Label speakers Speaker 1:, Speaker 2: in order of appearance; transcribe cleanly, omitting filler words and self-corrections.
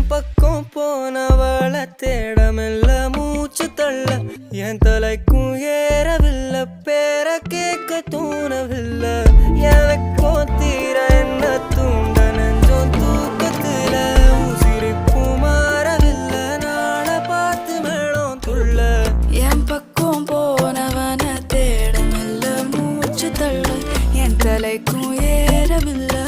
Speaker 1: பக்கம் போனவள தேடமில்ல மூச்சு தள்ள என் தலைக்கும் ஏறவில்லை பேர கேட்க தூணவில்லை எனக்கும் தீர என்ன தூண்ட நெஞ்சோம் தூக்கத்துல உசிரிப்பும் மாறவில்லை நாளை பார்த்து மேளம் துள்ள
Speaker 2: என் பக்கம் போனவன தேடமில்ல மூச்சு தள்ள என் தலைக்கும் ஏறவில்லை